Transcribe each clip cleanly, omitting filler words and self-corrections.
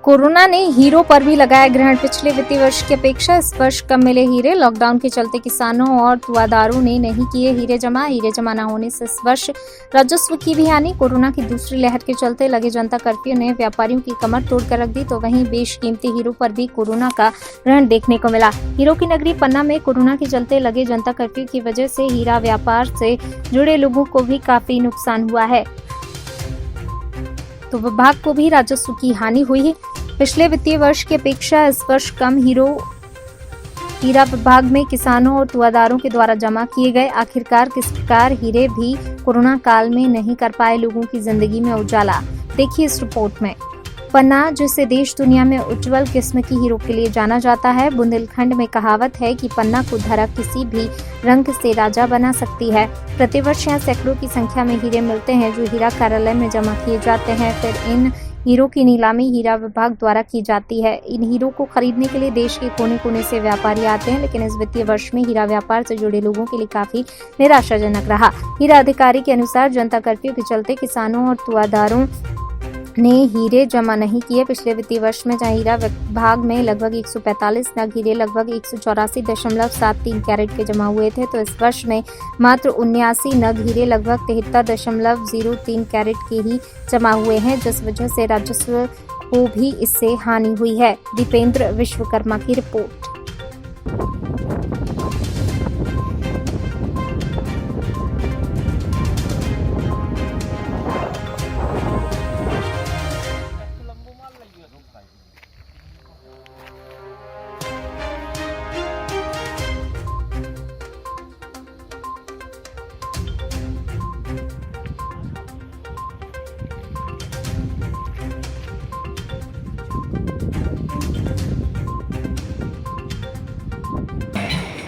Corona ने hero पर भी लगाया ग्रहण। पिछले वित्तीय वर्ष की अपेक्षा इस वर्ष कम मिले हीरे। लॉकडाउन के चलते किसानों और तुआदारों ने नहीं किए हीरे जमा न होने से इस वर्ष राजस्व की भी हानि। कोरोना की दूसरी लहर के चलते लगे जनता कर्फ्यू ने व्यापारियों की कमर तोड़कर रख दी, तो वहीं बेशकीमती हीरो पर भी कोरोना का ग्रहण देखने को मिला। हीरो की नगरी पन्ना में कोरोना के चलते लगे जनता कर्फ्यू की वजह से हीरा व्यापार से जुड़े लोगों को भी काफी नुकसान हुआ है, तो विभाग को भी राजस्व की हानि हुई है। पिछले वित्तीय वर्ष की अपेक्षा इस वर्ष कम हीरा विभाग में किसानों और तुआदारों के द्वारा जमा किए गए। आखिरकार किस प्रकार हीरे भी कोरोना काल में नहीं कर पाए लोगों की जिंदगी में उजाला, देखिए इस रिपोर्ट में। पन्ना, जिसे देश दुनिया में उज्जवल किस्म की हीरो के लिए जाना जाता है। बुंदेलखंड में कहावत है कि पन्ना को धरा किसी भी रंग से राजा बना सकती है। प्रतिवर्ष यहाँ सैकड़ों की संख्या में हीरे मिलते हैं जो हीरा कार्यालय में जमा किए जाते हैं। फिर इन हीरो की नीलामी हीरा विभाग द्वारा की जाती है। इन हीरो को खरीदने के लिए देश के कोने कोने से व्यापारी आते हैं, लेकिन इस वित्तीय वर्ष में हीरा व्यापार से जुड़े लोगों के लिए काफी निराशाजनक रहा। हीरा अधिकारी के अनुसार जनता कर्फ्यू के चलते किसानों और तुआदारों ने हीरे जमा नहीं किए। पिछले वित्तीय वर्ष में जहां हीरा विभाग में लगभग 145 नग हीरे लगभग 184.73 कैरेट के जमा हुए थे, तो इस वर्ष में मात्र 79 नग हीरे लगभग 73.03 कैरेट के ही जमा हुए हैं, जिस वजह से राजस्व को भी इससे हानि हुई है। दीपेंद्र विश्वकर्मा की रिपोर्ट।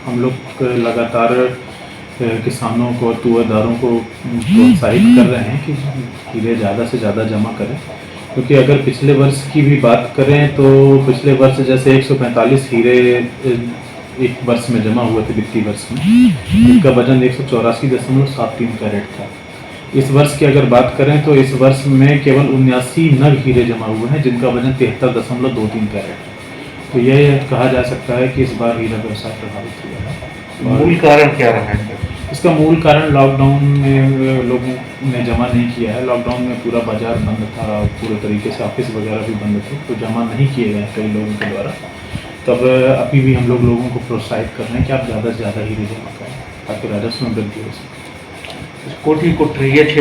हम लोग लगातार किसानों को, तुआदारों को प्रोत्साहित कर रहे हैं कि हीरे ज़्यादा से ज़्यादा जमा करें, क्योंकि अगर पिछले वर्ष की भी बात करें तो पिछले वर्ष जैसे 145 हीरे एक वर्ष में जमा हुए थे वित्तीय वर्ष में, जिनका वजन 184.73 कैरेट था। इस वर्ष की अगर बात करें तो इस वर्ष में केवल 79 नग हीरे जमा हुए हैं, जिनका वजन 73.23 कैरेट है। तो यह कहा जा सकता है कि इस बार हीरा व्यवसाय प्रभावित हुआ है। मूल कारण क्या रहा है? इसका मूल कारण लॉकडाउन में लोगों ने जमा नहीं किया है। लॉकडाउन में पूरा बाजार बंद था, पूरे तरीके से ऑफिस वगैरह भी बंद थे, तो जमा नहीं किए गए कई लोगों के द्वारा। तब अभी भी हम लोग लोगों को प्रोत्साहित कर रहे हैं कि आप ज़्यादा से ज़्यादा हीरे जमा करें ताकि राजस्व में वृद्धि हो सके। कोठी कोठरिया क्षेत्र